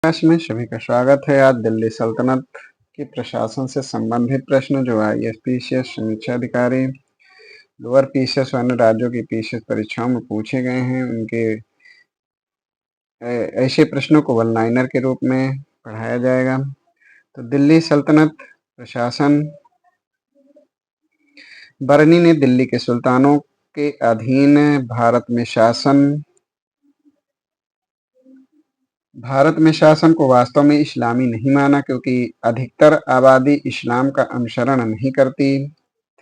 प्रकाश में सभी का स्वागत है। आज दिल्ली सल्तनत के प्रशासन से संबंधित प्रश्न जो आईएएस पीसीएस समीक्षा अधिकारी लोअर पीसीएस व अन्य राज्यों की पीसीएस परीक्षाओं में पूछे गए हैं, उनके ऐसे प्रश्नों को वन लाइनर के रूप में पढ़ाया जाएगा। तो दिल्ली सल्तनत प्रशासन। बरनी ने दिल्ली के सुल्तानों के अधीन भारत में शासन को वास्तव में इस्लामी नहीं माना, क्योंकि अधिकतर आबादी इस्लाम का अनुसरण नहीं करती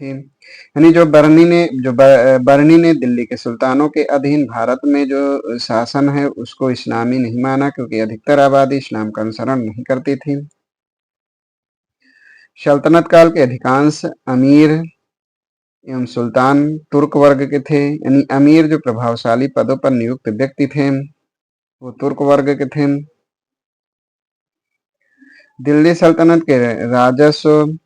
थी। यानी बरनी ने दिल्ली के सुल्तानों के अधीन भारत में जो शासन है उसको इस्लामी नहीं माना, क्योंकि अधिकतर आबादी इस्लाम का अनुसरण नहीं करती थी। सल्तनत काल के अधिकांश अमीर एवं सुल्तान तुर्क वर्ग के थे। यानी अमीर जो प्रभावशाली पदों पर नियुक्त व्यक्ति थे वो तुर्क वर्ग के थे। दिल्ली सल्तनत के राजस्व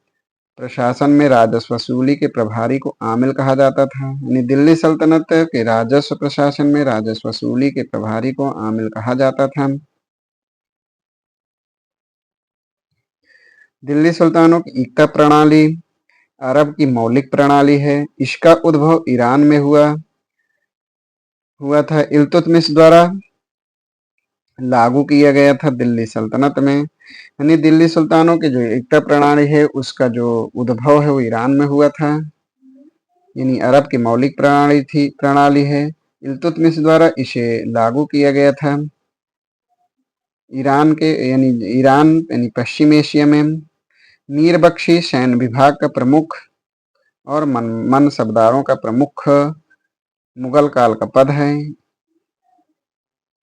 प्रशासन में राजस्व वसूली के प्रभारी को आमिल कहा जाता था। यानी दिल्ली सल्तनत के राजस्व प्रशासन में राजस्व वसूली के प्रभारी को आमिल कहा जाता था। दिल्ली सुल्तानों की इक्ता प्रणाली अरब की मौलिक प्रणाली है। इसका उद्भव ईरान में हुआ था। इल्तुतमिश द्वारा लागू किया गया था दिल्ली सल्तनत में। यानी दिल्ली सुल्तानों की जो एकता प्रणाली है उसका जो उद्भव है वो ईरान में हुआ था। यानी अरब की मौलिक प्रणाली है। इल्तुतमिश द्वारा इसे लागू किया गया था ईरान यानी पश्चिम एशिया में। मीर बख्शी सैन्य विभाग का प्रमुख और मनसबदारों का प्रमुख मुगल काल का पद है।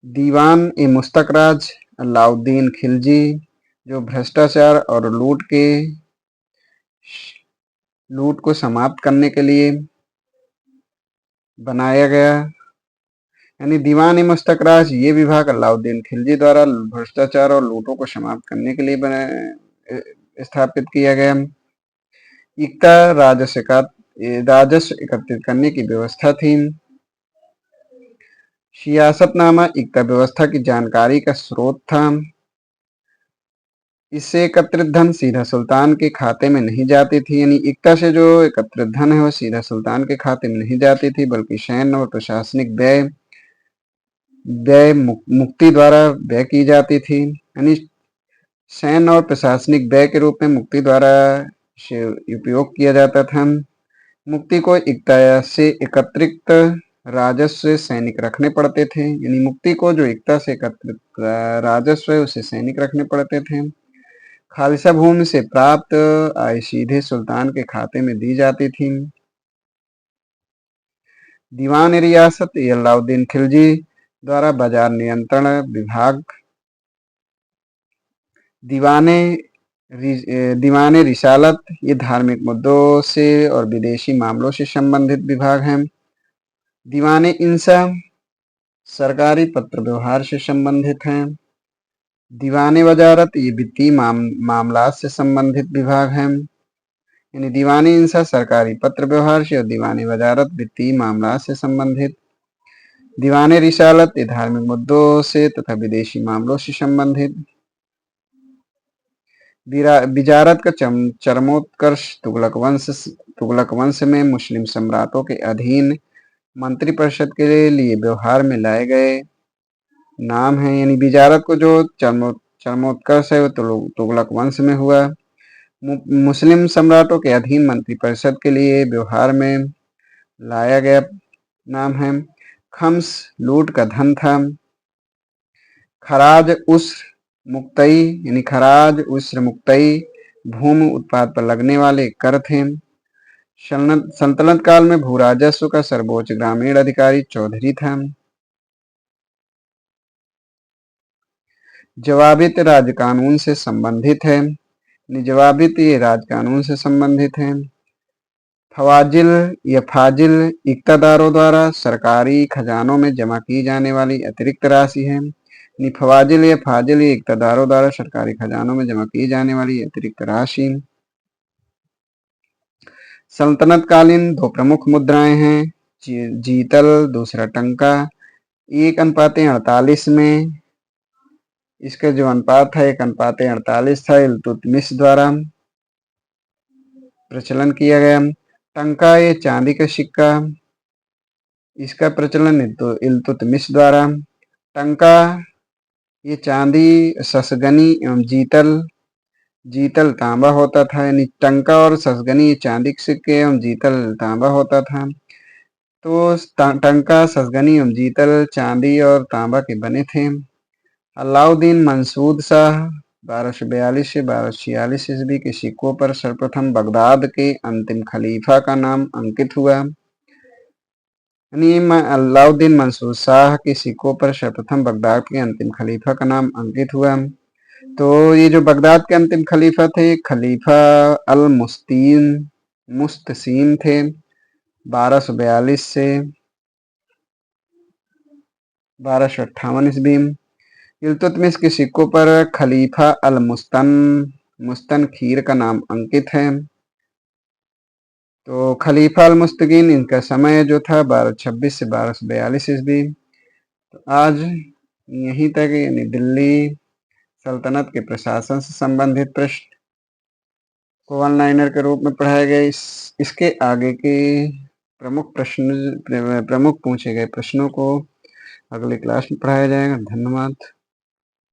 दीवान ए मुस्तकराज अलाउद्दीन खिलजी जो भ्रष्टाचार और लूट को समाप्त करने के लिए बनाया गया। यानी दीवान ए मुस्तकराज ये विभाग अलाउद्दीन खिलजी द्वारा भ्रष्टाचार और लूटों को समाप्त करने के लिए स्थापित किया गया। इक्ता राजस्व एकत्रित करने की व्यवस्था थी। सियासतनामा इक्ता व्यवस्था की जानकारी का स्रोत था। इससे एकत्रित धन सीधा सुल्तान के खाते में नहीं जाती थी। यानी इक्ता से जो एकत्रित धन है वो सीधा सुल्तान के खाते में नहीं जाती थी, बल्कि सैन्य और प्रशासनिक व्यय मुक्ति द्वारा व्यय की जाती थी। यानी सैन्य और प्रशासनिक व्यय के रूप में मुक्ति द्वारा से उपयोग किया जाता था। मुक्ति को इक्ता से एकत्रित राजस्व से सैनिक रखने पड़ते थे। यानी मुक्ति को जो इक्ता से एकत्रित राजस्व है उसे सैनिक रखने पड़ते थे। खालसा भूमि से प्राप्त आय सीधे सुल्तान के खाते में दी जाती थी। दीवान रियासत अलाउद्दीन खिलजी द्वारा बाजार नियंत्रण विभाग। दीवाने रिसालत ये धार्मिक मुद्दों से और विदेशी मामलों से संबंधित विभाग हैं। दीवाने इंसा सरकारी पत्र व्यवहार से संबंधित हैं। दीवाने वजारत ये वित्तीय मामलात से संबंधित विभाग हैं। यानी दीवानी इंसा सरकारी पत्र व्यवहार से और दीवानी वजारत वित्तीय मामलात से संबंधित। दीवाने रिसालत ये धार्मिक मुद्दों से तथा विदेशी मामलों से संबंधित। विजारत का चरमोत्कर्ष तुगलक वंश में मुस्लिम सम्राटों के अधीन मंत्रिपरिषद के लिए व्यवहार में लाए गए नाम है। यानी विजारत को जो चरमोत्कर्ष है वो तुगलक वंश में हुआ। मुस्लिम सम्राटों के अधीन मंत्रिपरिषद के लिए व्यवहार में लाया गया नाम है। खम्स लूट का धन था। खराज उस्र मुक्तई भूमि उत्पाद पर लगने वाले कर थे। सल्तनत काल में भू राजस्व का सर्वोच्च ग्रामीण अधिकारी चौधरी था। जवाबित राजकानून से संबंधित है। जवाबित ये राजकानून से संबंधित है। फवाजिल या फाजिल इक्तादारों द्वारा सरकारी खजानों में जमा की जाने वाली अतिरिक्त राशि है। फवाजिल या फाजिल ये इक्तादारों द्वारा सरकारी खजानों में जमा की जाने वाली अतिरिक्त राशि। सल्तनत कालीन दो प्रमुख मुद्राएं हैं, जीतल दूसरा टंका। 1:48 में इसका जो अनुपात है 1:48 था, इल्तुतमिश द्वारा प्रचलन किया गया। टंका ये चांदी का सिक्का, इसका प्रचलन इल्तुतमिश द्वारा। टंका ये चांदी ससगनी एवं जीतल तांबा होता था, यानी टंका और ससगनी ये चांदी के सिक्के एवं जीतल तांबा होता था। तो टंका ससगनी एवं जीतल चांदी और तांबा के बने थे। अलाउद्दीन मंसूद शाह 1242 से 1246 ईस्वी के सिक्कों पर सर्वप्रथम बगदाद के अंतिम खलीफा का नाम अंकित हुआ। यानी अलाउद्दीन मंसूर शाह के सिक्कों पर सर्वप्रथम बगदाद के अंतिम खलीफा का नाम अंकित हुआ। तो ये जो बगदाद के अंतिम खलीफा थे, खलीफा अल मुस्तसीम थे 1242 से 1258 ईस्वी। इल्तुतमिश के सिक्कों पर खलीफा अल मुस्तनखीर का नाम अंकित है। तो खलीफा अल मुस्तकीन, इनका समय जो था 1226 से 1242 ईस्वी। तो आज यहीं तक यानी दिल्ली सल्तनत के प्रशासन से संबंधित प्रश्न को वन लाइनर के रूप में पढ़ाए गए। इसके आगे के प्रमुख पूछे गए प्रश्नों को अगली क्लास में पढ़ाया जाएगा। धन्यवाद।